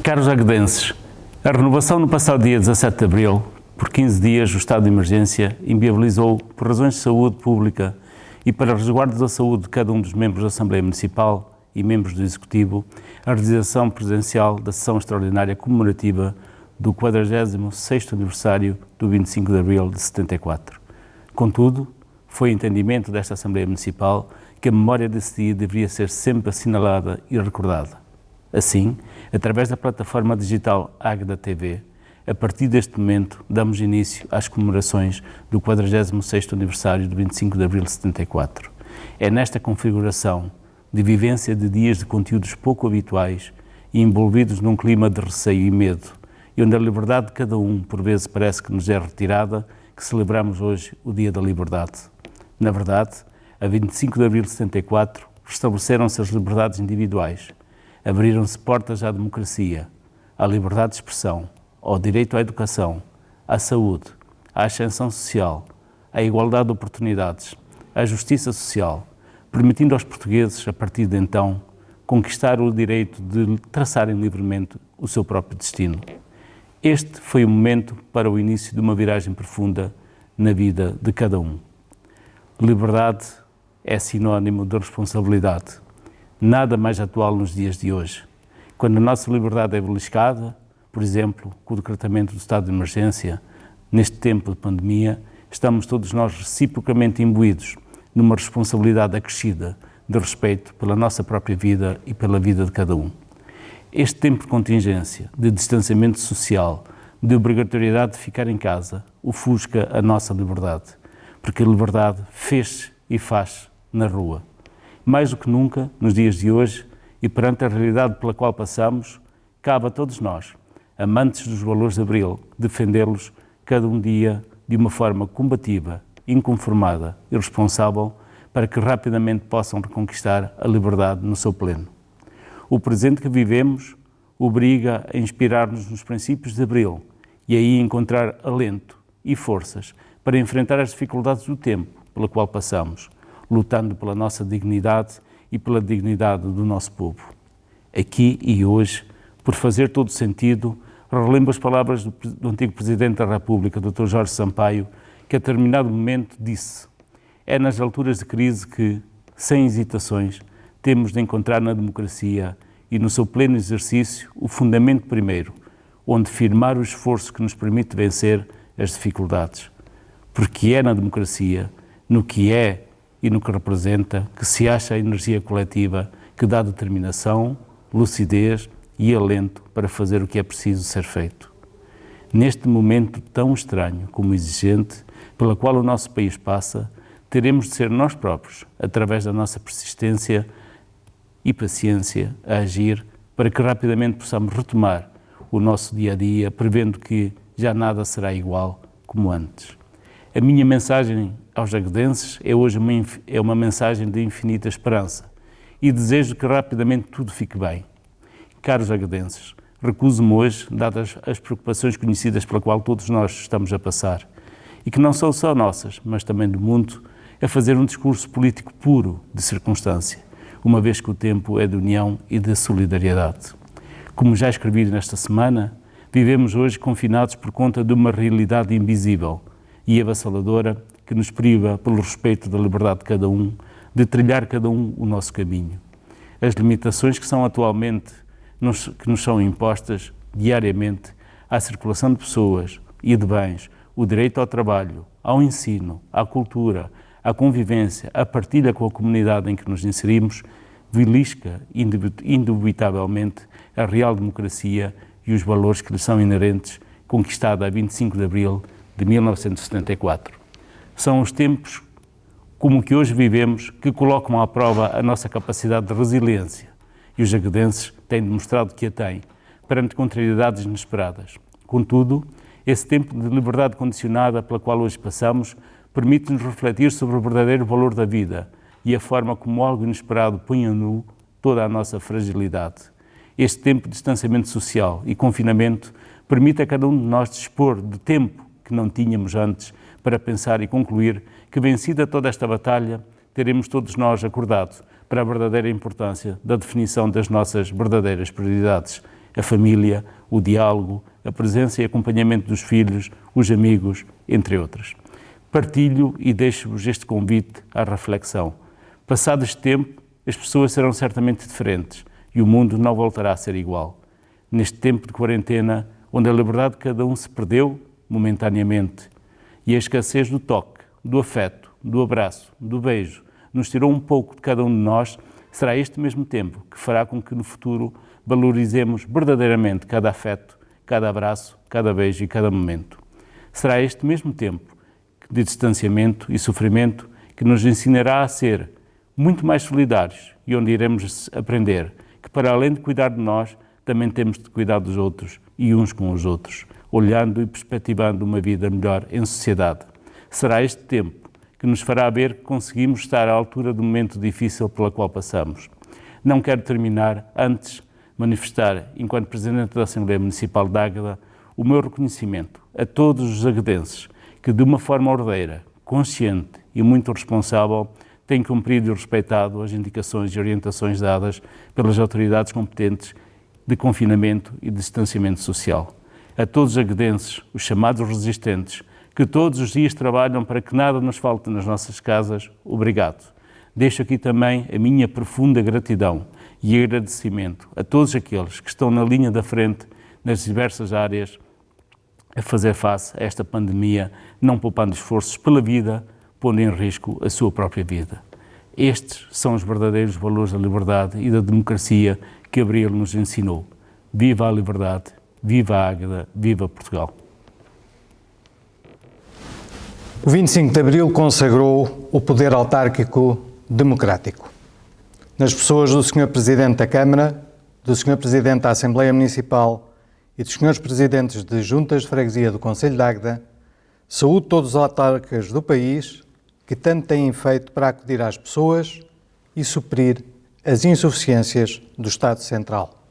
Caros aguedenses, a renovação no passado dia 17 de abril, por 15 dias, o estado de emergência inviabilizou, por razões de saúde pública e para resguardo da saúde de cada um dos membros da Assembleia Municipal e membros do Executivo, a realização presencial da sessão extraordinária comemorativa do 46º aniversário do 25 de abril de 74. Contudo, foi entendimento desta Assembleia Municipal que a memória desse dia deveria ser sempre assinalada e recordada. Assim, através da plataforma digital Águeda TV, a partir deste momento, damos início às comemorações do 46º aniversário do 25 de abril de 74. É nesta configuração de vivência de dias de conteúdos pouco habituais e envolvidos num clima de receio e medo, e onde a liberdade de cada um, por vezes, parece que nos é retirada, que celebramos hoje o Dia da Liberdade. Na verdade, a 25 de abril de 74, restabeleceram-se as liberdades individuais, abriram-se portas à democracia, à liberdade de expressão, ao direito à educação, à saúde, à ascensão social, à igualdade de oportunidades, à justiça social, permitindo aos portugueses, a partir de então, conquistar o direito de traçarem livremente o seu próprio destino. Este foi o momento para o início de uma viragem profunda na vida de cada um. Liberdade é sinónimo de responsabilidade. Nada mais atual nos dias de hoje. Quando a nossa liberdade é beliscada, por exemplo, com o decretamento do estado de emergência, neste tempo de pandemia, estamos todos nós reciprocamente imbuídos numa responsabilidade acrescida de respeito pela nossa própria vida e pela vida de cada um. Este tempo de contingência, de distanciamento social, de obrigatoriedade de ficar em casa, ofusca a nossa liberdade, porque a liberdade fez e faz na rua. Mais do que nunca, nos dias de hoje, e perante a realidade pela qual passamos, cabe a todos nós, amantes dos valores de Abril, defendê-los cada um dia de uma forma combativa, inconformada e responsável para que rapidamente possam reconquistar a liberdade no seu pleno. O presente que vivemos obriga a inspirar-nos nos princípios de Abril e aí encontrar alento e forças para enfrentar as dificuldades do tempo pela qual passamos, lutando pela nossa dignidade e pela dignidade do nosso povo. Aqui e hoje, por fazer todo sentido, relembro as palavras do antigo Presidente da República, Dr. Jorge Sampaio, que a determinado momento disse: é nas alturas de crise que, sem hesitações, temos de encontrar na democracia e no seu pleno exercício o fundamento primeiro, onde firmar o esforço que nos permite vencer as dificuldades. Porque é na democracia, no que é e no que representa, que se acha a energia coletiva que dá determinação, lucidez e alento para fazer o que é preciso ser feito. Neste momento tão estranho como exigente, pela qual o nosso país passa, teremos de ser nós próprios, através da nossa persistência e paciência, a agir para que rapidamente possamos retomar o nosso dia-a-dia, prevendo que já nada será igual como antes. A minha mensagem aos aguedenses é hoje uma mensagem de infinita esperança e desejo que rapidamente tudo fique bem. Caros aguedenses, recuso-me hoje, dadas as preocupações conhecidas pela qual todos nós estamos a passar, e que não são só nossas, mas também do mundo, a fazer um discurso político puro de circunstância, uma vez que o tempo é de união e de solidariedade. Como já escrevi nesta semana, vivemos hoje confinados por conta de uma realidade invisível e avassaladora que nos priva, pelo respeito da liberdade de cada um, de trilhar cada um o nosso caminho. As limitações que são atualmente, que nos são impostas diariamente à circulação de pessoas e de bens, o direito ao trabalho, ao ensino, à cultura, à convivência, à partilha com a comunidade em que nos inserimos, belisca indubitavelmente a real democracia e os valores que lhe são inerentes, conquistada a 25 de abril de 1974. São os tempos como o que hoje vivemos que colocam à prova a nossa capacidade de resiliência e os aguedenses têm demonstrado que a têm perante contrariedades inesperadas. Contudo, esse tempo de liberdade condicionada pela qual hoje passamos permite-nos refletir sobre o verdadeiro valor da vida e a forma como algo inesperado põe a nu toda a nossa fragilidade. Este tempo de distanciamento social e confinamento permite a cada um de nós dispor de tempo que não tínhamos antes para pensar e concluir que, vencida toda esta batalha, teremos todos nós acordado para a verdadeira importância da definição das nossas verdadeiras prioridades a família, o diálogo, a presença e acompanhamento dos filhos, os amigos, entre outros. Partilho e deixo-vos este convite à reflexão. Passado este tempo, as pessoas serão certamente diferentes e o mundo não voltará a ser igual. Neste tempo de quarentena, onde a liberdade de cada um se perdeu momentaneamente e a escassez do toque, do afeto, do abraço, do beijo, nos tirou um pouco de cada um de nós, será este mesmo tempo que fará com que no futuro valorizemos verdadeiramente cada afeto, cada abraço, cada beijo e cada momento. Será este mesmo tempo de distanciamento e sofrimento que nos ensinará a ser muito mais solidários e onde iremos aprender que, para além de cuidar de nós, também temos de cuidar dos outros e uns com os outros, olhando e perspectivando uma vida melhor em sociedade. Será este tempo que nos fará ver que conseguimos estar à altura do momento difícil pela qual passamos. Não quero terminar antes manifestar, enquanto Presidente da Assembleia Municipal de Águeda, o meu reconhecimento a todos os aguedenses que, de uma forma ordeira, consciente e muito responsável, têm cumprido e respeitado as indicações e orientações dadas pelas autoridades competentes de confinamento e de distanciamento social. A todos os aguedenses, os chamados resistentes, que todos os dias trabalham para que nada nos falte nas nossas casas, obrigado. Deixo aqui também a minha profunda gratidão e agradecimento a todos aqueles que estão na linha da frente nas diversas áreas a fazer face a esta pandemia, não poupando esforços pela vida, pondo em risco a sua própria vida. Estes são os verdadeiros valores da liberdade e da democracia que Abril nos ensinou. Viva a liberdade, viva a Águeda, viva Portugal. O 25 de Abril consagrou o poder autárquico democrático. Nas pessoas do Sr. Presidente da Câmara, do Sr. Presidente da Assembleia Municipal e dos Srs. Presidentes de Juntas de Freguesia do Concelho de Águeda, saúdo todos os autarcas do país que tanto têm feito para acudir às pessoas e suprir as insuficiências do Estado Central.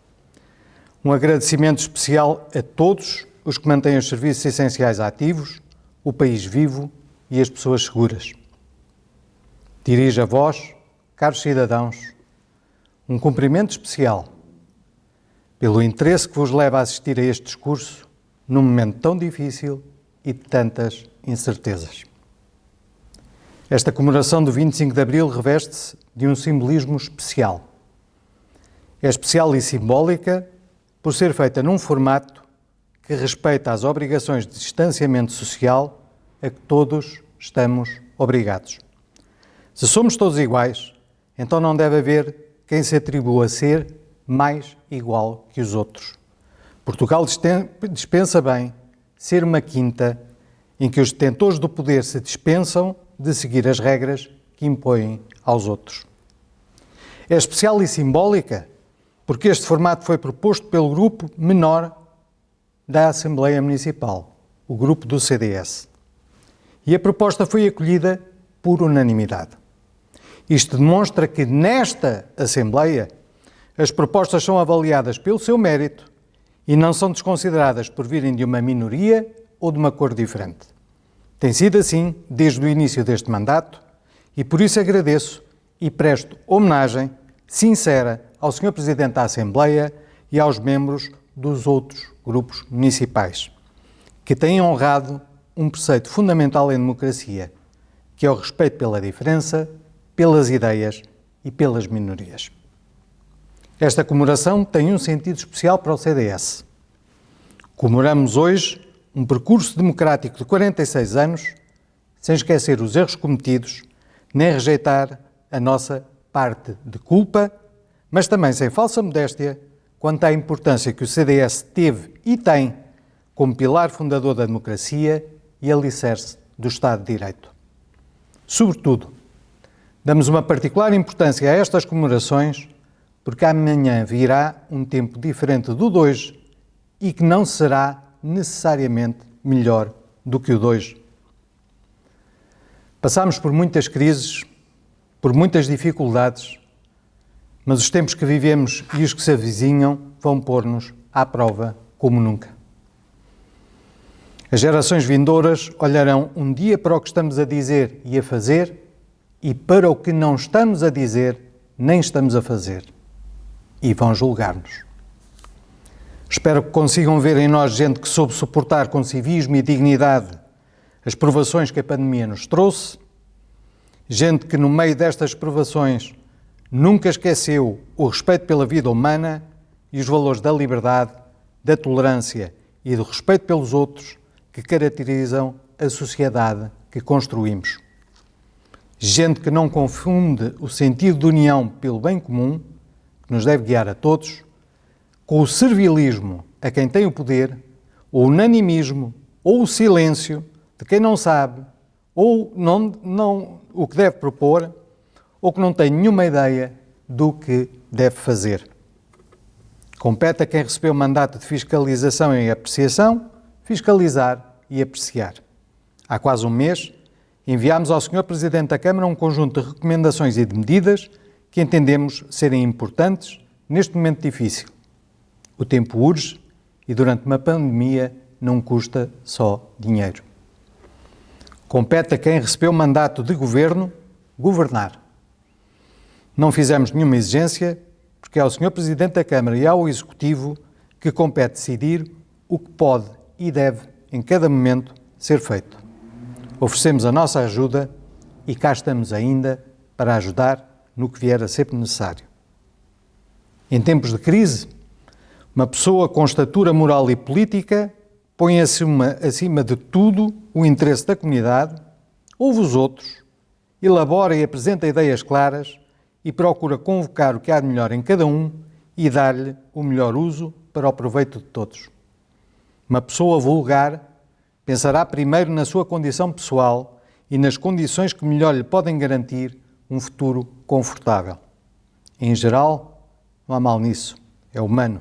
Um agradecimento especial a todos os que mantêm os serviços essenciais ativos, o país vivo e as pessoas seguras. Dirijo a vós, caros cidadãos, um cumprimento especial pelo interesse que vos leva a assistir a este discurso num momento tão difícil e de tantas incertezas. Esta comemoração do 25 de Abril reveste-se de um simbolismo especial. É especial e simbólica por ser feita num formato que respeita as obrigações de distanciamento social a que todos estamos obrigados. Se somos todos iguais, então não deve haver quem se atribua a ser mais igual que os outros. Portugal dispensa bem ser uma quinta em que os detentores do poder se dispensam de seguir as regras que impõem aos outros. É especial e simbólica porque este formato foi proposto pelo grupo menor da Assembleia Municipal, o grupo do CDS. E a proposta foi acolhida por unanimidade. Isto demonstra que nesta Assembleia as propostas são avaliadas pelo seu mérito e não são desconsideradas por virem de uma minoria ou de uma cor diferente. Tem sido assim desde o início deste mandato e por isso agradeço e presto homenagem sincera ao Sr. Presidente da Assembleia e aos membros dos outros grupos municipais, que têm honrado um preceito fundamental em democracia, que é o respeito pela diferença, pelas ideias e pelas minorias. Esta comemoração tem um sentido especial para o CDS. Comemoramos hoje um percurso democrático de 46 anos, sem esquecer os erros cometidos, nem rejeitar a nossa parte de culpa, mas também sem falsa modéstia quanto à importância que o CDS teve e tem como pilar fundador da democracia e alicerce do Estado de Direito. Sobretudo, damos uma particular importância a estas comemorações porque amanhã virá um tempo diferente do de hoje e que não será necessariamente melhor do que o de hoje. Passámos por muitas crises, por muitas dificuldades, mas os tempos que vivemos e os que se avizinham vão pôr-nos à prova como nunca. As gerações vindouras olharão um dia para o que estamos a dizer e a fazer e para o que não estamos a dizer nem estamos a fazer. E vão julgar-nos. Espero que consigam ver em nós gente que soube suportar com civismo e dignidade as provações que a pandemia nos trouxe, gente que no meio destas provações nunca esqueceu o respeito pela vida humana e os valores da liberdade, da tolerância e do respeito pelos outros que caracterizam a sociedade que construímos. Gente que não confunde o sentido de união pelo bem comum, que nos deve guiar a todos, com o servilismo a quem tem o poder, o unanimismo ou o silêncio de quem não sabe ou não o que deve propor ou que não tem nenhuma ideia do que deve fazer. Compete a quem recebeu mandato de fiscalização e apreciação, fiscalizar e apreciar. Há quase um mês, enviámos ao Sr. Presidente da Câmara um conjunto de recomendações e de medidas que entendemos serem importantes neste momento difícil. O tempo urge e durante uma pandemia não custa só dinheiro. Compete a quem recebeu mandato de governo governar. Não fizemos nenhuma exigência, porque é ao Sr. Presidente da Câmara e ao Executivo que compete decidir o que pode e deve, em cada momento, ser feito. Oferecemos a nossa ajuda e cá estamos ainda para ajudar no que vier a ser necessário. Em tempos de crise, uma pessoa com estatura moral e política põe acima de tudo o interesse da comunidade, ouve os outros, elabora e apresenta ideias claras e procura convocar o que há de melhor em cada um e dar-lhe o melhor uso para o proveito de todos. Uma pessoa vulgar pensará primeiro na sua condição pessoal e nas condições que melhor lhe podem garantir um futuro confortável. Em geral, não há mal nisso, é humano.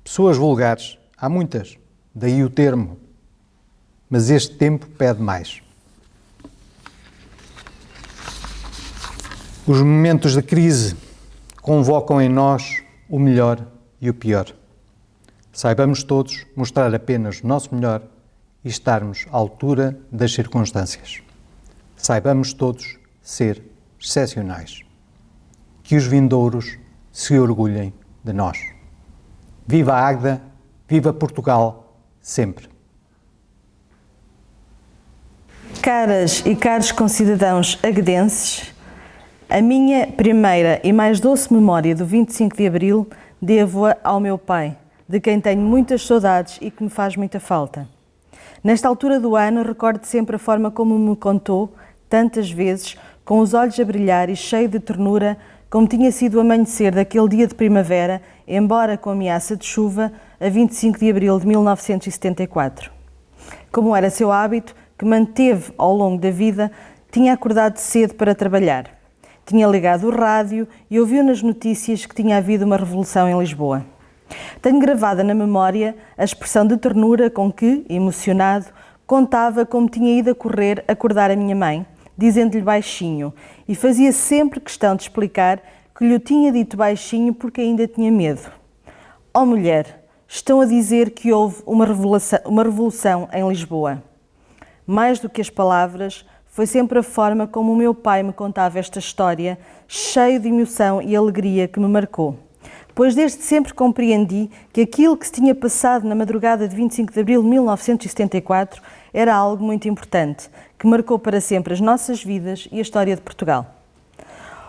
Pessoas vulgares, há muitas, daí o termo, mas este tempo pede mais. Os momentos de crise convocam em nós o melhor e o pior. Saibamos todos mostrar apenas o nosso melhor e estarmos à altura das circunstâncias. Saibamos todos ser excepcionais. Que os vindouros se orgulhem de nós. Viva a Águeda, viva Portugal, sempre. Caras e caros concidadãos aguedenses, a minha primeira e mais doce memória do 25 de Abril devo-a ao meu pai, de quem tenho muitas saudades e que me faz muita falta. Nesta altura do ano, recordo sempre a forma como me contou, tantas vezes, com os olhos a brilhar e cheio de ternura, como tinha sido o amanhecer daquele dia de primavera, embora com ameaça de chuva, a 25 de abril de 1974. Como era seu hábito, que manteve ao longo da vida, tinha acordado cedo para trabalhar. Tinha ligado o rádio e ouviu nas notícias que tinha havido uma revolução em Lisboa. Tenho gravada na memória a expressão de ternura com que, emocionado, contava como tinha ido a correr acordar a minha mãe, dizendo-lhe baixinho, e fazia sempre questão de explicar que lhe o tinha dito baixinho porque ainda tinha medo. Oh mulher, estão a dizer que houve uma revolução em Lisboa. Mais do que as palavras, foi sempre a forma como o meu pai me contava esta história, cheio de emoção e alegria que me marcou. Pois desde sempre compreendi que aquilo que se tinha passado na madrugada de 25 de abril de 1974 era algo muito importante, que marcou para sempre as nossas vidas e a história de Portugal.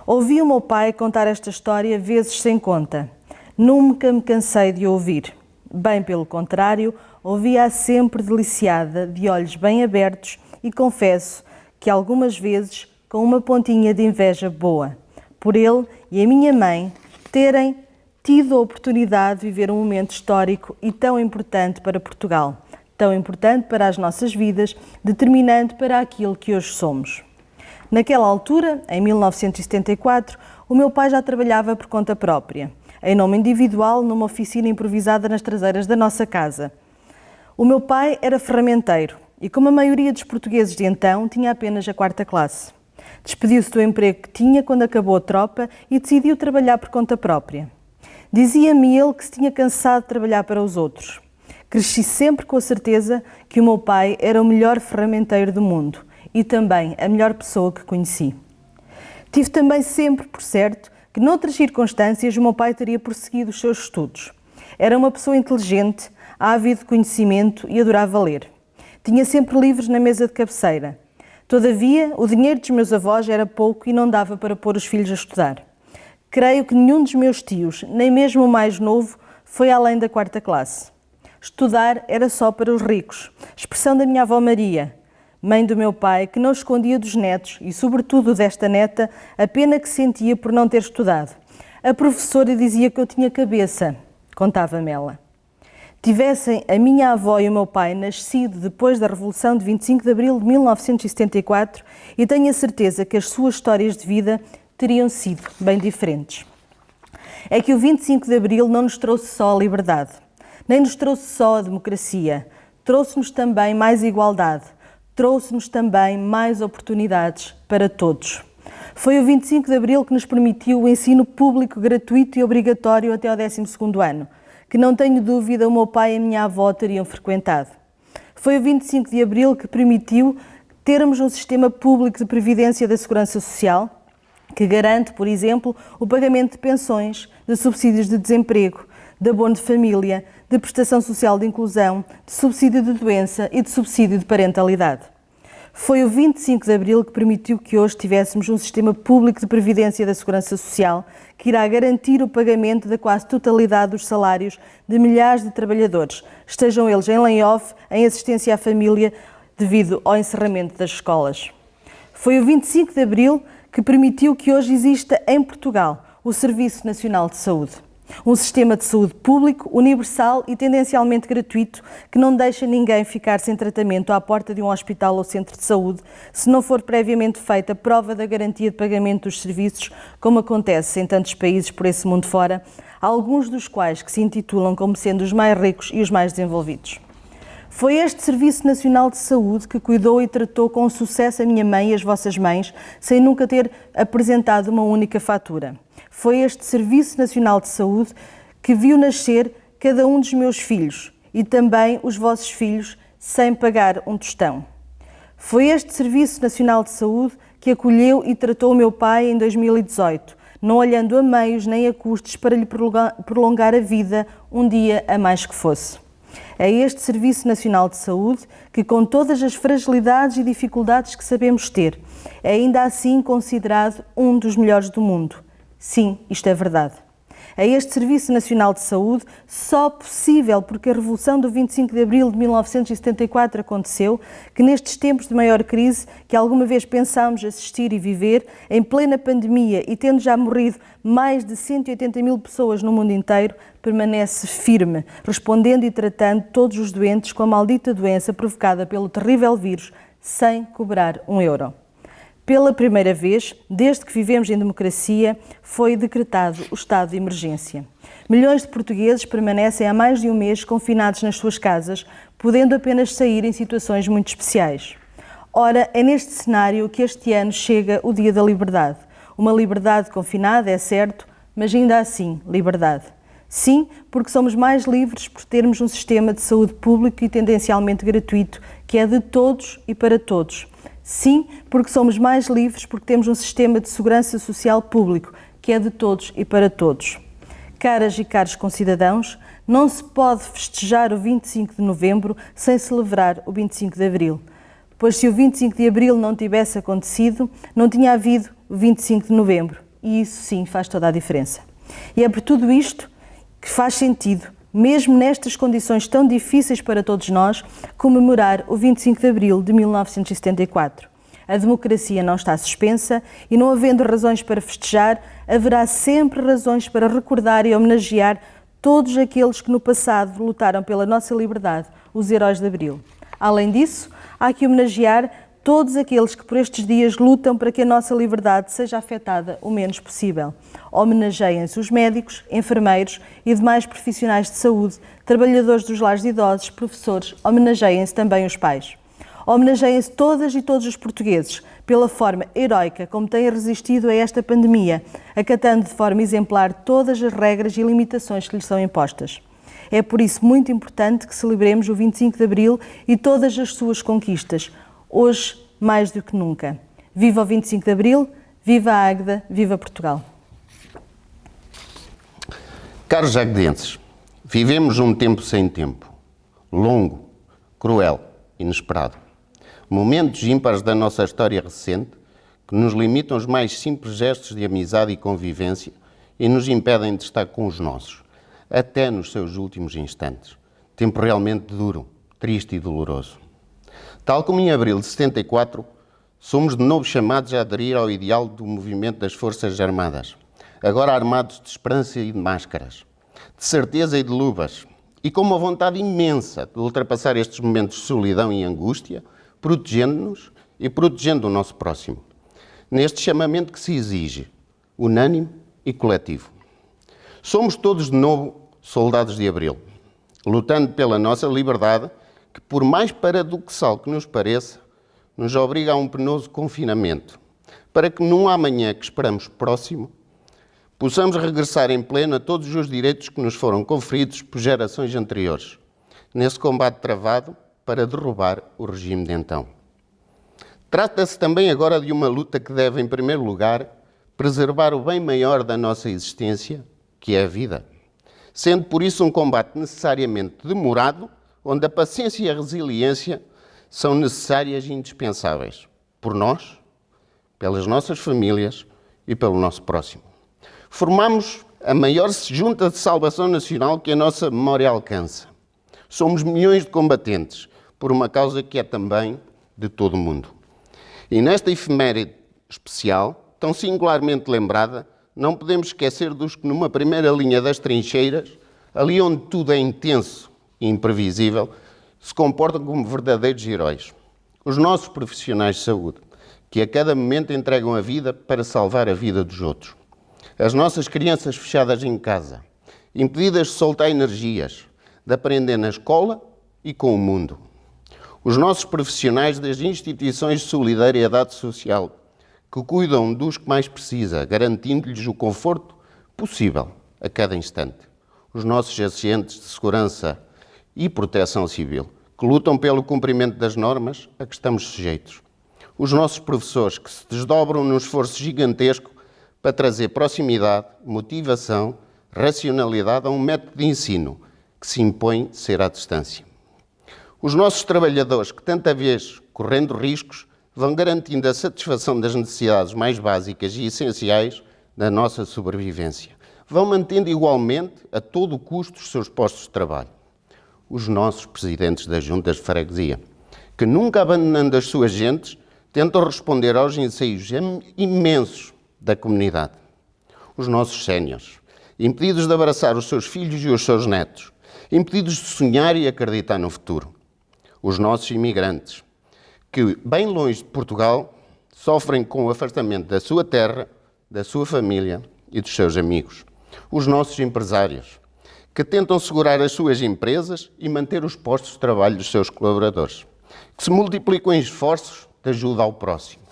Ouvi o meu pai contar esta história vezes sem conta. Nunca me cansei de ouvir. Bem pelo contrário, ouvia-a sempre deliciada, de olhos bem abertos e confesso que algumas vezes com uma pontinha de inveja boa, por ele e a minha mãe terem tido a oportunidade de viver um momento histórico e tão importante para Portugal, tão importante para as nossas vidas, determinante para aquilo que hoje somos. Naquela altura, em 1974, o meu pai já trabalhava por conta própria, em nome individual, numa oficina improvisada nas traseiras da nossa casa. O meu pai era ferramenteiro e, como a maioria dos portugueses de então, tinha apenas a 4ª classe. Despediu-se do emprego que tinha quando acabou a tropa e decidiu trabalhar por conta própria. Dizia-me ele que se tinha cansado de trabalhar para os outros. Cresci sempre com a certeza que o meu pai era o melhor ferramenteiro do mundo e também a melhor pessoa que conheci. Tive também sempre por certo que, noutras circunstâncias, o meu pai teria prosseguido os seus estudos. Era uma pessoa inteligente, ávido de conhecimento e adorava ler. Tinha sempre livros na mesa de cabeceira. Todavia, o dinheiro dos meus avós era pouco e não dava para pôr os filhos a estudar. Creio que nenhum dos meus tios, nem mesmo o mais novo, foi além da 4ª classe. Estudar era só para os ricos. Expressão da minha avó Maria, mãe do meu pai, que não escondia dos netos e, sobretudo, desta neta, a pena que sentia por não ter estudado. A professora dizia que eu tinha cabeça, contava-me ela. Tivessem a minha avó e o meu pai nascido depois da Revolução de 25 de Abril de 1974 e tenho a certeza que as suas histórias de vida teriam sido bem diferentes. É que o 25 de Abril não nos trouxe só a liberdade, nem nos trouxe só a democracia, trouxe-nos também mais igualdade, trouxe-nos também mais oportunidades para todos. Foi o 25 de Abril que nos permitiu o ensino público gratuito e obrigatório até ao 12º ano, que não tenho dúvida o meu pai e a minha avó teriam frequentado. Foi o 25 de Abril que permitiu termos um sistema público de previdência da Segurança Social, que garante, por exemplo, o pagamento de pensões, de subsídios de desemprego, de abono de família, de prestação social de inclusão, de subsídio de doença e de subsídio de parentalidade. Foi o 25 de Abril que permitiu que hoje tivéssemos um sistema público de previdência da Segurança Social que irá garantir o pagamento da quase totalidade dos salários de milhares de trabalhadores, estejam eles em layoff, em assistência à família, devido ao encerramento das escolas. Foi o 25 de Abril que permitiu que hoje exista em Portugal o Serviço Nacional de Saúde. Um sistema de saúde público, universal e tendencialmente gratuito que não deixa ninguém ficar sem tratamento à porta de um hospital ou centro de saúde se não for previamente feita prova da garantia de pagamento dos serviços, como acontece em tantos países por esse mundo fora, alguns dos quais que se intitulam como sendo os mais ricos e os mais desenvolvidos. Foi este Serviço Nacional de Saúde que cuidou e tratou com sucesso a minha mãe e as vossas mães, sem nunca ter apresentado uma única fatura. Foi este Serviço Nacional de Saúde que viu nascer cada um dos meus filhos e também os vossos filhos sem pagar um tostão. Foi este Serviço Nacional de Saúde que acolheu e tratou o meu pai em 2018, não olhando a meios nem a custos para lhe prolongar a vida um dia a mais que fosse. É este Serviço Nacional de Saúde que, com todas as fragilidades e dificuldades que sabemos ter, é ainda assim considerado um dos melhores do mundo. Sim, isto é verdade. É este Serviço Nacional de Saúde só possível porque a Revolução do 25 de Abril de 1974 aconteceu, que nestes tempos de maior crise que alguma vez pensámos assistir e viver, em plena pandemia e tendo já morrido mais de 180 mil pessoas no mundo inteiro, permanece firme, respondendo e tratando todos os doentes com a maldita doença provocada pelo terrível vírus, sem cobrar um euro. Pela primeira vez, desde que vivemos em democracia, foi decretado o estado de emergência. Milhões de portugueses permanecem há mais de um mês confinados nas suas casas, podendo apenas sair em situações muito especiais. Ora, é neste cenário que este ano chega o Dia da Liberdade. Uma liberdade confinada, é certo, mas ainda assim, liberdade. Sim, porque somos mais livres por termos um sistema de saúde público e tendencialmente gratuito, que é de todos e para todos. Sim, porque somos mais livres porque temos um sistema de segurança social público, que é de todos e para todos. Caras e caros concidadãos, não se pode festejar o 25 de novembro sem celebrar o 25 de abril. Pois se o 25 de abril não tivesse acontecido, não tinha havido o 25 de novembro. E isso sim faz toda a diferença. E é por tudo isto que faz sentido, mesmo nestas condições tão difíceis para todos nós, comemorar o 25 de abril de 1974. A democracia não está suspensa e, não havendo razões para festejar, haverá sempre razões para recordar e homenagear todos aqueles que no passado lutaram pela nossa liberdade, os heróis de abril. Além disso, há que homenagear todos aqueles que por estes dias lutam para que a nossa liberdade seja afetada o menos possível. Homenageiem-se os médicos, enfermeiros e demais profissionais de saúde, trabalhadores dos lares de idosos, professores, homenageiem-se também os pais. Homenageiem-se todas e todos os portugueses pela forma heroica como têm resistido a esta pandemia, acatando de forma exemplar todas as regras e limitações que lhes são impostas. É por isso muito importante que celebremos o 25 de abril e todas as suas conquistas, hoje mais do que nunca. Viva o 25 de abril, viva a Águeda, viva Portugal. Caros aguedenses, Vivemos um tempo sem tempo, longo, cruel, inesperado. Momentos ímpares da nossa história recente que nos limitam os mais simples gestos de amizade e convivência e nos impedem de estar com os nossos, até nos seus últimos instantes. Tempo realmente duro, triste e doloroso. Tal como em abril de 74, somos de novo chamados a aderir ao ideal do movimento das Forças Armadas, agora armados de esperança e de máscaras, de certeza e de luvas, e com uma vontade imensa de ultrapassar estes momentos de solidão e angústia, protegendo-nos e protegendo o nosso próximo. Neste chamamento que se exige, unânime e coletivo. Somos todos de novo soldados de abril, lutando pela nossa liberdade, que por mais paradoxal que nos pareça, nos obriga a um penoso confinamento, para que num amanhã que esperamos próximo, possamos regressar em pleno a todos os direitos que nos foram conferidos por gerações anteriores, nesse combate travado para derrubar o regime de então. Trata-se também agora de uma luta que deve, em primeiro lugar, preservar o bem maior da nossa existência, que é a vida, sendo por isso um combate necessariamente demorado, onde a paciência e a resiliência são necessárias e indispensáveis, por nós, pelas nossas famílias e pelo nosso próximo. Formamos a maior junta de salvação nacional que a nossa memória alcança. Somos milhões de combatentes por uma causa que é também de todo o mundo. E nesta efeméride especial, tão singularmente lembrada, não podemos esquecer dos que numa primeira linha das trincheiras, ali onde tudo é intenso e imprevisível, se comportam como verdadeiros heróis. Os nossos profissionais de saúde, que a cada momento entregam a vida para salvar a vida dos outros. As nossas crianças fechadas em casa, impedidas de soltar energias, de aprender na escola e com o mundo. Os nossos profissionais das instituições de solidariedade social, que cuidam dos que mais precisa, garantindo-lhes o conforto possível a cada instante. Os nossos agentes de segurança e proteção civil, que lutam pelo cumprimento das normas a que estamos sujeitos. Os nossos professores, que se desdobram num esforço gigantesco para trazer proximidade, motivação, racionalidade a um método de ensino que se impõe ser à distância. Os nossos trabalhadores, que tanta vez, correndo riscos, vão garantindo a satisfação das necessidades mais básicas e essenciais da nossa sobrevivência. Vão mantendo igualmente, a todo o custo, os seus postos de trabalho. Os nossos presidentes das juntas de freguesia, que nunca abandonando as suas gentes, tentam responder aos anseios imensos da comunidade. Os nossos séniores, impedidos de abraçar os seus filhos e os seus netos, impedidos de sonhar e acreditar no futuro. Os nossos imigrantes, que, bem longe de Portugal, sofrem com o afastamento da sua terra, da sua família e dos seus amigos. Os nossos empresários, que tentam segurar as suas empresas e manter os postos de trabalho dos seus colaboradores, que se multiplicam em esforços de ajuda ao próximo.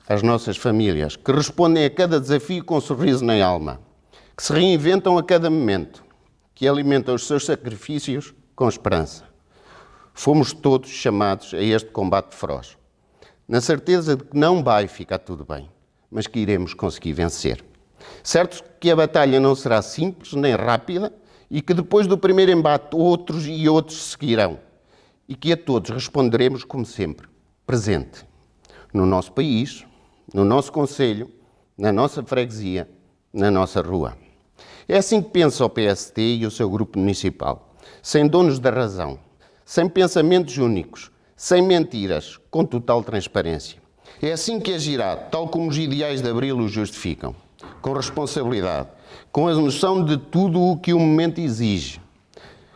As nossas famílias, que respondem a cada desafio com um sorriso na alma, que se reinventam a cada momento, que alimentam os seus sacrifícios com esperança. Fomos todos chamados a este combate feroz, na certeza de que não vai ficar tudo bem, mas que iremos conseguir vencer. Certo que a batalha não será simples nem rápida e que depois do primeiro embate outros e outros seguirão e que a todos responderemos como sempre, presente, no nosso país, no nosso concelho, na nossa freguesia, na nossa rua. É assim que pensa o PST e o seu grupo municipal, sem donos da razão, sem pensamentos únicos, sem mentiras, com total transparência. É assim que agirá, tal como os ideais de Abril o justificam, com responsabilidade, com a noção de tudo o que o momento exige,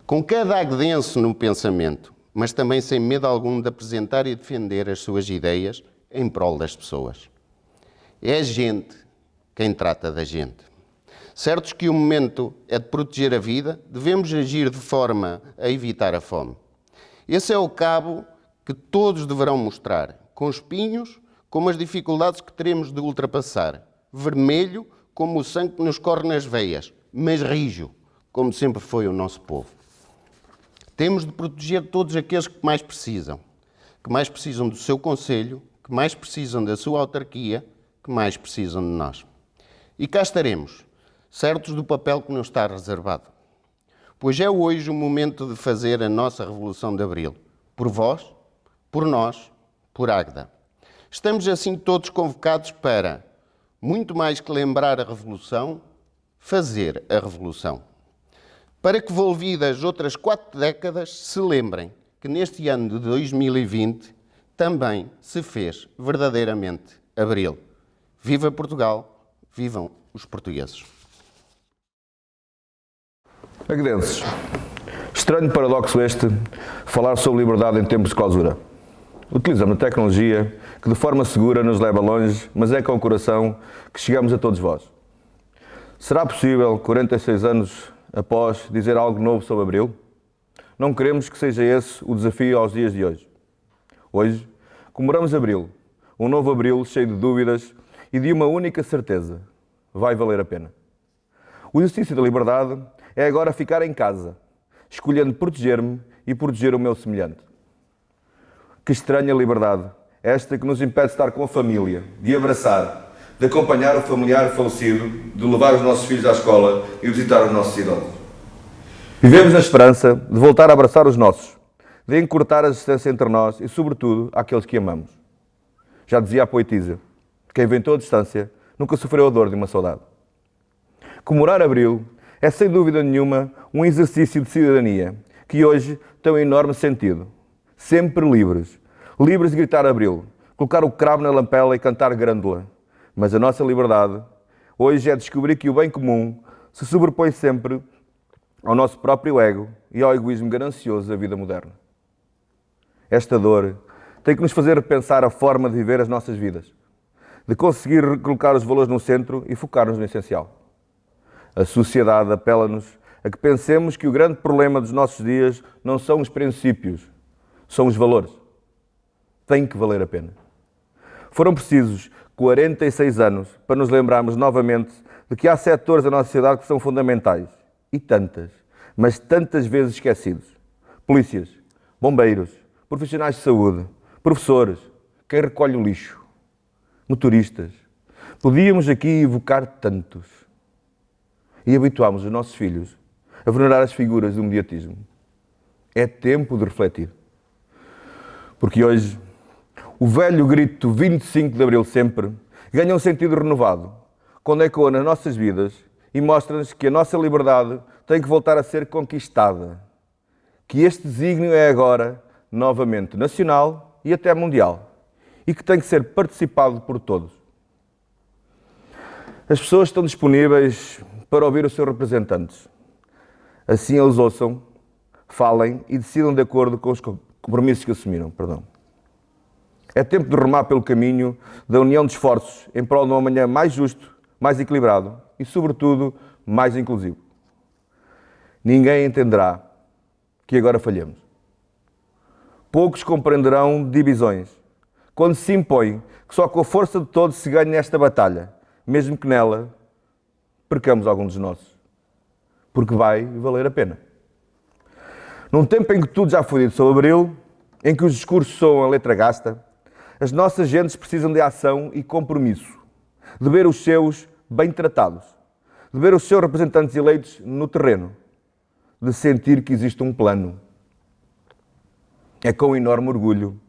com cada agdenso no pensamento, mas também sem medo algum de apresentar e defender as suas ideias em prol das pessoas. É a gente quem trata da gente. Certos que o momento é de proteger a vida, devemos agir de forma a evitar a fome. Esse é o cabo que todos deverão mostrar, com espinhos, como as dificuldades que teremos de ultrapassar, vermelho, como o sangue que nos corre nas veias, mas rijo, como sempre foi o nosso povo. Temos de proteger todos aqueles que mais precisam do seu concelho, que mais precisam da sua autarquia, que mais precisam de nós. E cá estaremos, certos do papel que nos está reservado. pois é hoje o momento de fazer a nossa Revolução de Abril. Por vós, por nós, por Águeda. Estamos assim todos convocados para, muito mais que lembrar a Revolução, fazer a Revolução. Para que, volvidas outras 4 décadas, se lembrem que neste ano de 2020 também se fez verdadeiramente Abril. Viva Portugal, vivam os portugueses. Aguedenses, estranho paradoxo este, falar sobre liberdade em tempos de clausura. Utilizamos a tecnologia que de forma segura nos leva longe, mas é com o coração que chegamos a todos vós. Será possível, 46 anos após, dizer algo novo sobre Abril? Não queremos que seja esse o desafio aos dias de hoje. Hoje, comemoramos Abril, um novo Abril cheio de dúvidas e de uma única certeza: vai valer a pena. O exercício da liberdade é agora ficar em casa, escolhendo proteger-me e proteger o meu semelhante. Que estranha liberdade, esta que nos impede de estar com a família, de abraçar, de acompanhar o familiar falecido, de levar os nossos filhos à escola e visitar os nossos idosos. Vivemos na esperança de voltar a abraçar os nossos, de encurtar a distância entre nós e, sobretudo, aqueles que amamos. Já dizia a poetisa, quem inventou a distância nunca sofreu a dor de uma saudade. Comemorar Abril é, sem dúvida nenhuma, um exercício de cidadania que hoje tem um enorme sentido. Sempre livres. Livres de gritar Abril, colocar o cravo na lampela e cantar Grândola. Mas a nossa liberdade hoje é descobrir que o bem comum se sobrepõe sempre ao nosso próprio ego e ao egoísmo ganancioso da vida moderna. Esta dor tem que nos fazer repensar a forma de viver as nossas vidas, de conseguir colocar os valores no centro e focar-nos no essencial. A sociedade apela-nos a que pensemos que o grande problema dos nossos dias não são os princípios, são os valores. Tem que valer a pena. Foram precisos 46 anos para nos lembrarmos novamente de que há setores da nossa sociedade que são fundamentais. E tantas, mas tantas vezes esquecidos. Polícias, bombeiros, profissionais de saúde, professores, quem recolhe o lixo, motoristas. Podíamos aqui evocar tantos. E habituámos os nossos filhos a venerar as figuras do mediatismo. É tempo de refletir. Porque hoje, o velho grito 25 de Abril sempre ganha um sentido renovado, quando ecoa nas nossas vidas e mostra-nos que a nossa liberdade tem que voltar a ser conquistada. Que este desígnio é agora, novamente, nacional e até mundial. E que tem que ser participado por todos. As pessoas estão disponíveis para ouvir os seus representantes. Assim eles ouçam, falem e decidam de acordo com os compromissos que assumiram. É tempo de remar pelo caminho da união de esforços em prol de um amanhã mais justo, mais equilibrado e, sobretudo, mais inclusivo. Ninguém entenderá que agora falhamos. Poucos compreenderão divisões, quando se impõe que só com a força de todos se ganhe esta batalha, mesmo que nela percamos algum dos nossos. Porque vai valer a pena. Num tempo em que tudo já foi dito sobre Abril, em que os discursos soam a letra gasta, as nossas gentes precisam de ação e compromisso, de ver os seus bem tratados, de ver os seus representantes eleitos no terreno, de sentir que existe um plano. É com enorme orgulho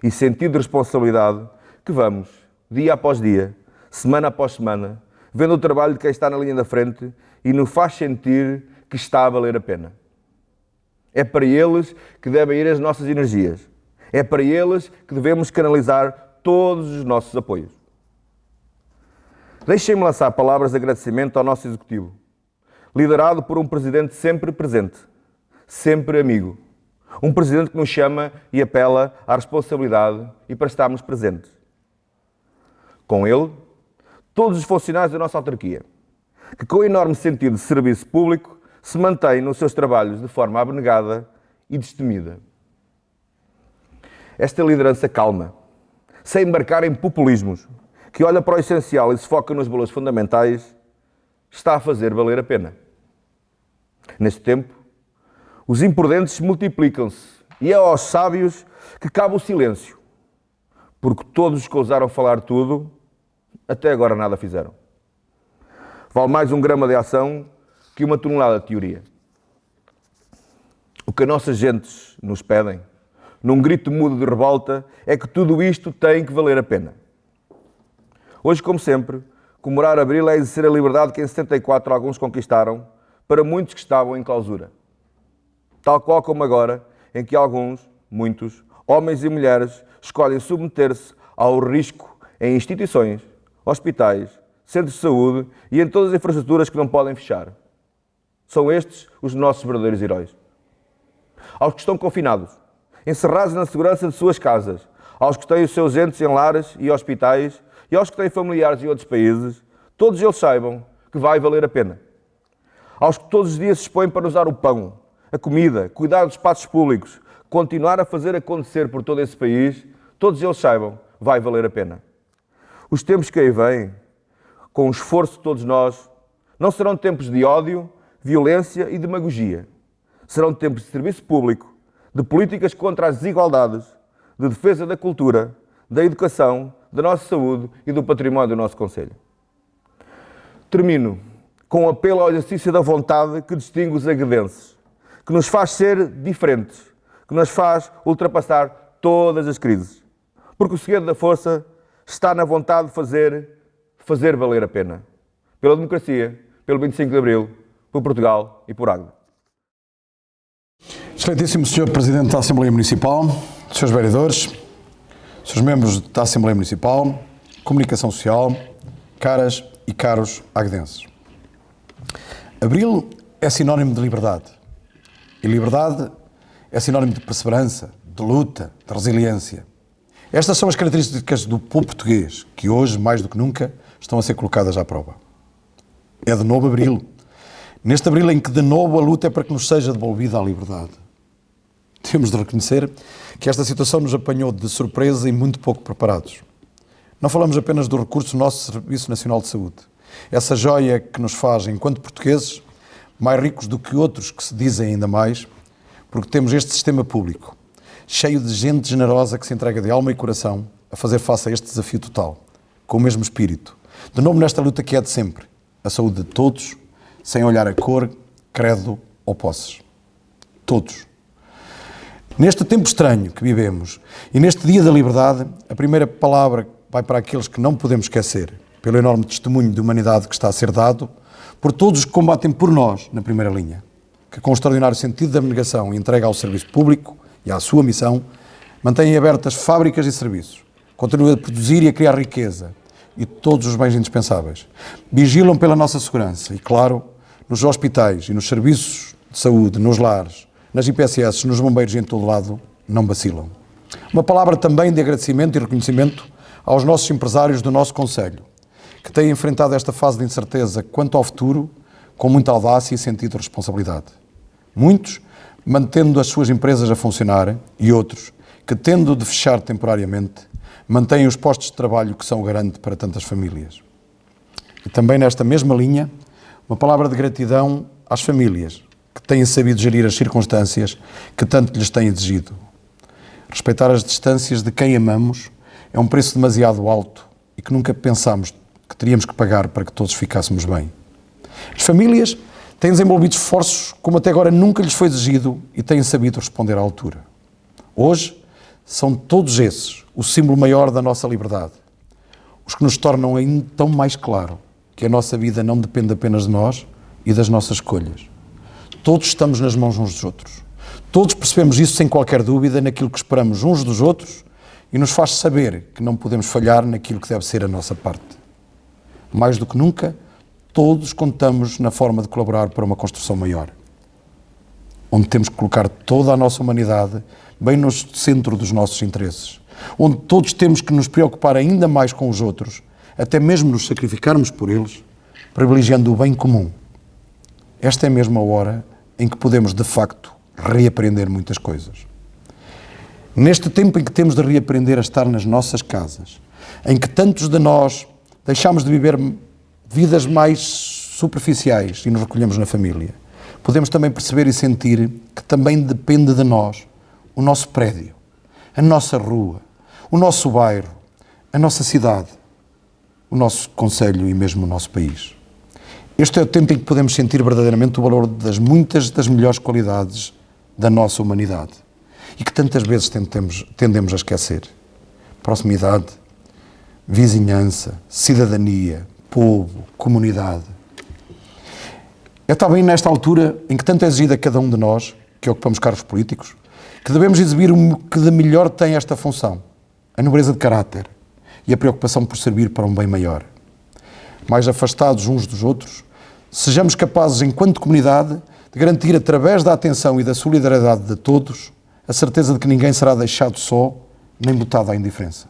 e sentido de responsabilidade que vamos, dia após dia, semana após semana, vendo o trabalho de quem está na linha da frente e nos faz sentir que está a valer a pena. É para eles que devem ir as nossas energias. É para eles que devemos canalizar todos os nossos apoios. Deixem-me lançar palavras de agradecimento ao nosso Executivo, liderado por um Presidente sempre presente, sempre amigo. Um Presidente que nos chama e apela à responsabilidade e para estarmos presentes. Com ele, todos os funcionários da nossa autarquia, que com enorme sentido de serviço público se mantêm nos seus trabalhos de forma abnegada e destemida. Esta liderança calma, sem embarcar em populismos, que olha para o essencial e se foca nos valores fundamentais, está a fazer valer a pena. Neste tempo, os imprudentes multiplicam-se e é aos sábios que cabe o silêncio, porque todos os que ousaram falar tudo, até agora nada fizeram. Vale mais um grama de ação que uma tonelada de teoria. O que as nossas gentes nos pedem, num grito mudo de revolta, é que tudo isto tem que valer a pena. Hoje, como sempre, comemorar Abril é exercer a liberdade que em 74 alguns conquistaram, para muitos que estavam em clausura. Tal qual como agora, em que alguns, muitos, homens e mulheres, escolhem submeter-se ao risco em instituições, hospitais, centros de saúde e em todas as infraestruturas que não podem fechar. São estes os nossos verdadeiros heróis. Aos que estão confinados, encerrados na segurança de suas casas, aos que têm os seus entes em lares e hospitais e aos que têm familiares em outros países, todos eles saibam que vai valer a pena. Aos que todos os dias se expõem para usar o pão, a comida, cuidar dos espaços públicos, continuar a fazer acontecer por todo esse país, todos eles saibam, vai valer a pena. Os tempos que aí vêm, com o esforço de todos nós, não serão tempos de ódio, violência e demagogia. Serão tempos de serviço público, de políticas contra as desigualdades, de defesa da cultura, da educação, da nossa saúde e do património do nosso concelho. Termino com um apelo ao exercício da vontade que distingue os aguedenses, que nos faz ser diferentes, que nos faz ultrapassar todas as crises. Porque o segredo da força está na vontade de fazer valer a pena. Pela democracia, pelo 25 de Abril, por Portugal e por Águeda. Excelentíssimo Sr. Presidente da Assembleia Municipal, Srs. Vereadores, Srs. Membros da Assembleia Municipal, Comunicação Social, caras e caros aguedenses. Abril é sinónimo de liberdade. E liberdade é sinónimo de perseverança, de luta, de resiliência. Estas são as características do povo português que hoje, mais do que nunca, estão a ser colocadas à prova. É de novo Abril. Neste Abril em que de novo a luta é para que nos seja devolvida a liberdade. Temos de reconhecer que esta situação nos apanhou de surpresa e muito pouco preparados. Não falamos apenas do recurso do nosso Serviço Nacional de Saúde. Essa joia que nos faz, enquanto portugueses, mais ricos do que outros que se dizem ainda mais, porque temos este sistema público, cheio de gente generosa que se entrega de alma e coração a fazer face a este desafio total, com o mesmo espírito. De novo nesta luta que é de sempre, a saúde de todos, sem olhar a cor, credo ou posses. Todos. Neste tempo estranho que vivemos e neste dia da liberdade, a primeira palavra vai para aqueles que não podemos esquecer, pelo enorme testemunho de humanidade que está a ser dado, por todos que combatem por nós na primeira linha, que com o extraordinário sentido de abnegação e entrega ao serviço público e à sua missão, mantêm abertas fábricas e serviços, continuam a produzir e a criar riqueza e todos os bens indispensáveis, vigilam pela nossa segurança e, claro, nos hospitais e nos serviços de saúde, nos lares, nas IPSS, nos bombeiros e em todo lado, não vacilam. Uma palavra também de agradecimento e reconhecimento aos nossos empresários do nosso concelho, que têm enfrentado esta fase de incerteza quanto ao futuro com muita audácia e sentido de responsabilidade. Muitos mantendo as suas empresas a funcionar e outros que, tendo de fechar temporariamente, mantêm os postos de trabalho que são o garante para tantas famílias. E também nesta mesma linha, uma palavra de gratidão às famílias que têm sabido gerir as circunstâncias que tanto lhes têm exigido. Respeitar as distâncias de quem amamos é um preço demasiado alto e que nunca pensámos que teríamos que pagar para que todos ficássemos bem. As famílias têm desenvolvido esforços como até agora nunca lhes foi exigido e têm sabido responder à altura. Hoje, são todos esses o símbolo maior da nossa liberdade, os que nos tornam ainda tão mais claro que a nossa vida não depende apenas de nós e das nossas escolhas. Todos estamos nas mãos uns dos outros. Todos percebemos isso sem qualquer dúvida naquilo que esperamos uns dos outros e nos faz saber que não podemos falhar naquilo que deve ser a nossa parte. Mais do que nunca, todos contamos na forma de colaborar para uma construção maior, onde temos que colocar toda a nossa humanidade bem no centro dos nossos interesses, onde todos temos que nos preocupar ainda mais com os outros, até mesmo nos sacrificarmos por eles, privilegiando o bem comum. Esta é mesmo a hora em que podemos, de facto, reaprender muitas coisas. Neste tempo em que temos de reaprender a estar nas nossas casas, em que tantos de nós deixamos de viver vidas mais superficiais e nos recolhemos na família, podemos também perceber e sentir que também depende de nós o nosso prédio, a nossa rua, o nosso bairro, a nossa cidade, o nosso concelho e mesmo o nosso país. Este é o tempo em que podemos sentir verdadeiramente o valor das muitas das melhores qualidades da nossa humanidade e que tantas vezes tendemos a esquecer. Proximidade, vizinhança, cidadania, povo, comunidade. É também nesta altura em que tanto é exigido a cada um de nós, que ocupamos cargos políticos, que devemos exibir o que de melhor tem esta função, a nobreza de caráter e a preocupação por servir para um bem maior. Mais afastados uns dos outros, sejamos capazes, enquanto comunidade, de garantir, através da atenção e da solidariedade de todos, a certeza de que ninguém será deixado só, nem botado à indiferença.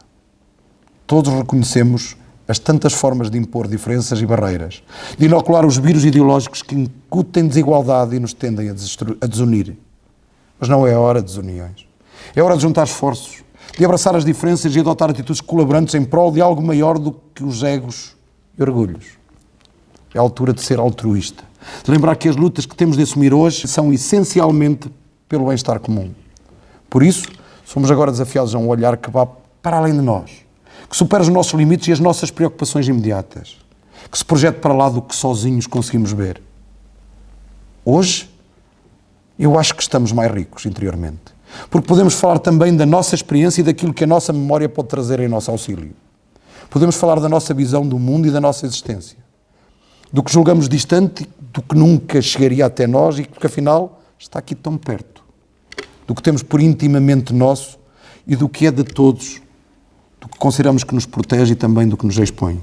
Todos reconhecemos as tantas formas de impor diferenças e barreiras, de inocular os vírus ideológicos que incutem desigualdade e nos tendem a desunir. Mas não é a hora de desuniões. É hora de juntar esforços, de abraçar as diferenças e adotar atitudes colaborantes em prol de algo maior do que os egos e orgulhos. É a altura de ser altruísta, de lembrar que as lutas que temos de assumir hoje são essencialmente pelo bem-estar comum. Por isso, somos agora desafiados a um olhar que vá para além de nós, que supere os nossos limites e as nossas preocupações imediatas, que se projete para lá do que sozinhos conseguimos ver. Hoje, eu acho que estamos mais ricos interiormente, porque podemos falar também da nossa experiência e daquilo que a nossa memória pode trazer em nosso auxílio. Podemos falar da nossa visão do mundo e da nossa existência, do que julgamos distante, do que nunca chegaria até nós e que afinal está aqui tão perto, do que temos por intimamente nosso e do que é de todos, do que consideramos que nos protege e também do que nos expõe,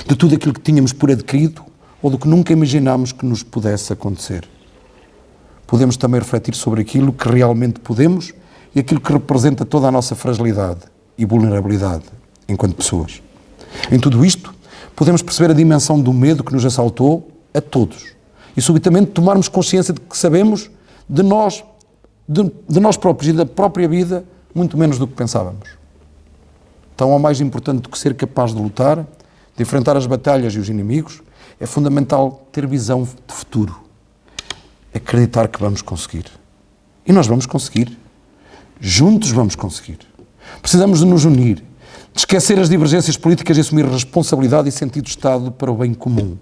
de tudo aquilo que tínhamos por adquirido ou do que nunca imaginámos que nos pudesse acontecer. Podemos também refletir sobre aquilo que realmente podemos e aquilo que representa toda a nossa fragilidade e vulnerabilidade enquanto pessoas. Em tudo isto, podemos perceber a dimensão do medo que nos assaltou a todos e subitamente tomarmos consciência de que sabemos de nós próprios e da própria vida muito menos do que pensávamos. Então, ao mais importante do que ser capaz de lutar, de enfrentar as batalhas e os inimigos, é fundamental ter visão de futuro. Acreditar que vamos conseguir. E nós vamos conseguir. Juntos vamos conseguir. Precisamos de nos unir, de esquecer as divergências políticas e assumir responsabilidade e sentido de Estado para o bem comum.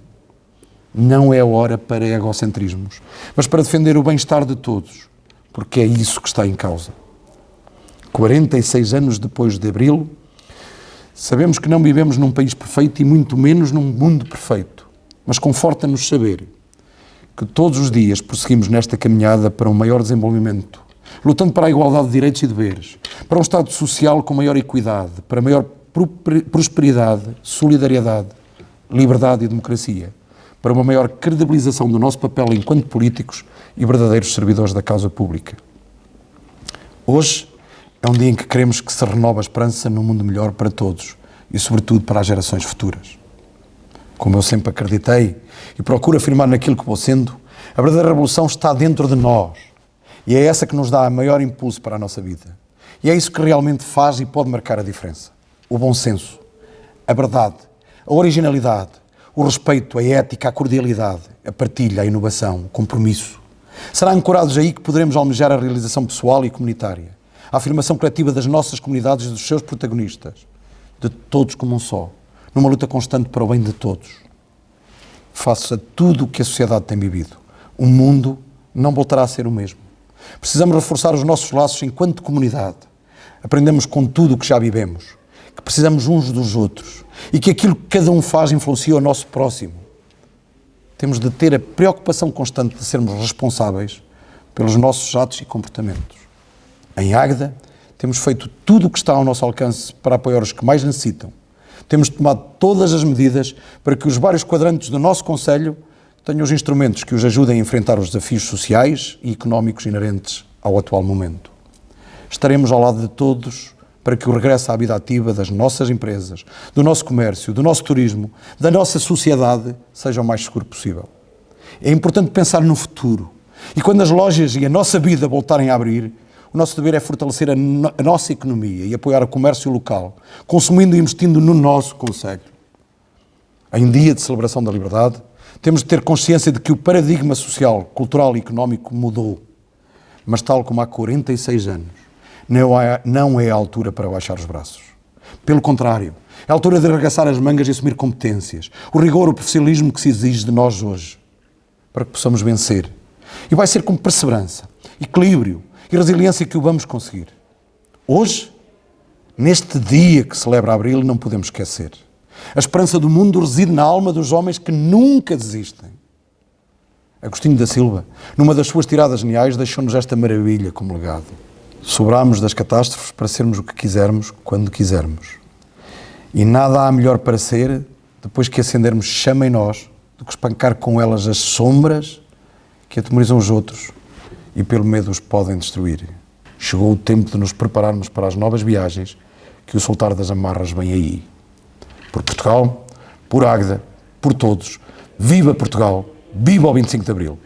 Não é hora para egocentrismos, mas para defender o bem-estar de todos, porque é isso que está em causa. 46 anos depois de Abril, sabemos que não vivemos num país perfeito e muito menos num mundo perfeito, mas conforta-nos saber que todos os dias prosseguimos nesta caminhada para um maior desenvolvimento, lutando para a igualdade de direitos e deveres, para um Estado social com maior equidade, para maior prosperidade, solidariedade, liberdade e democracia, para uma maior credibilização do nosso papel enquanto políticos e verdadeiros servidores da causa pública. Hoje é um dia em que queremos que se renove a esperança num mundo melhor para todos e, sobretudo, para as gerações futuras. Como eu sempre acreditei e procuro afirmar naquilo que vou sendo, a verdadeira revolução está dentro de nós e é essa que nos dá maior impulso para a nossa vida. E é isso que realmente faz e pode marcar a diferença. O bom senso, a verdade, a originalidade, o respeito, a ética, a cordialidade, a partilha, a inovação, o compromisso. Será ancorados aí que poderemos almejar a realização pessoal e comunitária, a afirmação coletiva das nossas comunidades e dos seus protagonistas, de todos como um só, numa luta constante para o bem de todos. Face a tudo o que a sociedade tem vivido, o mundo não voltará a ser o mesmo. Precisamos reforçar os nossos laços enquanto comunidade. Aprendemos com tudo o que já vivemos, que precisamos uns dos outros e que aquilo que cada um faz influencia o nosso próximo. Temos de ter a preocupação constante de sermos responsáveis pelos nossos atos e comportamentos. Em Águeda, temos feito tudo o que está ao nosso alcance para apoiar os que mais necessitam. Temos tomado todas as medidas para que os vários quadrantes do nosso Conselho tenham os instrumentos que os ajudem a enfrentar os desafios sociais e económicos inerentes ao atual momento. Estaremos ao lado de todos para que o regresso à vida ativa das nossas empresas, do nosso comércio, do nosso turismo, da nossa sociedade seja o mais seguro possível. É importante pensar no futuro e quando as lojas e a nossa vida voltarem a abrir, o nosso dever é fortalecer a nossa economia e apoiar o comércio local, consumindo e investindo no nosso Conselho. Em dia de celebração da liberdade, temos de ter consciência de que o paradigma social, cultural e económico mudou. Mas tal como há 46 anos, não é a altura para baixar os braços. Pelo contrário, é a altura de arregaçar as mangas e assumir competências, o rigor, o profissionalismo que se exige de nós hoje, para que possamos vencer. E vai ser com perseverança equilíbrio e resiliência que o vamos conseguir. Hoje, neste dia que celebra Abril, não podemos esquecer. A esperança do mundo reside na alma dos homens que nunca desistem. Agostinho da Silva, numa das suas tiradas geniais, deixou-nos esta maravilha como legado. Sobramos das catástrofes para sermos o que quisermos, quando quisermos. E nada há melhor para ser, depois que acendermos chama em nós, do que espancar com elas as sombras que atemorizam os outros e pelo medo os podem destruir. Chegou o tempo de nos prepararmos para as novas viagens que o soltar das amarras vem aí. Por Portugal, por Águeda, por todos. Viva Portugal! Viva o 25 de Abril!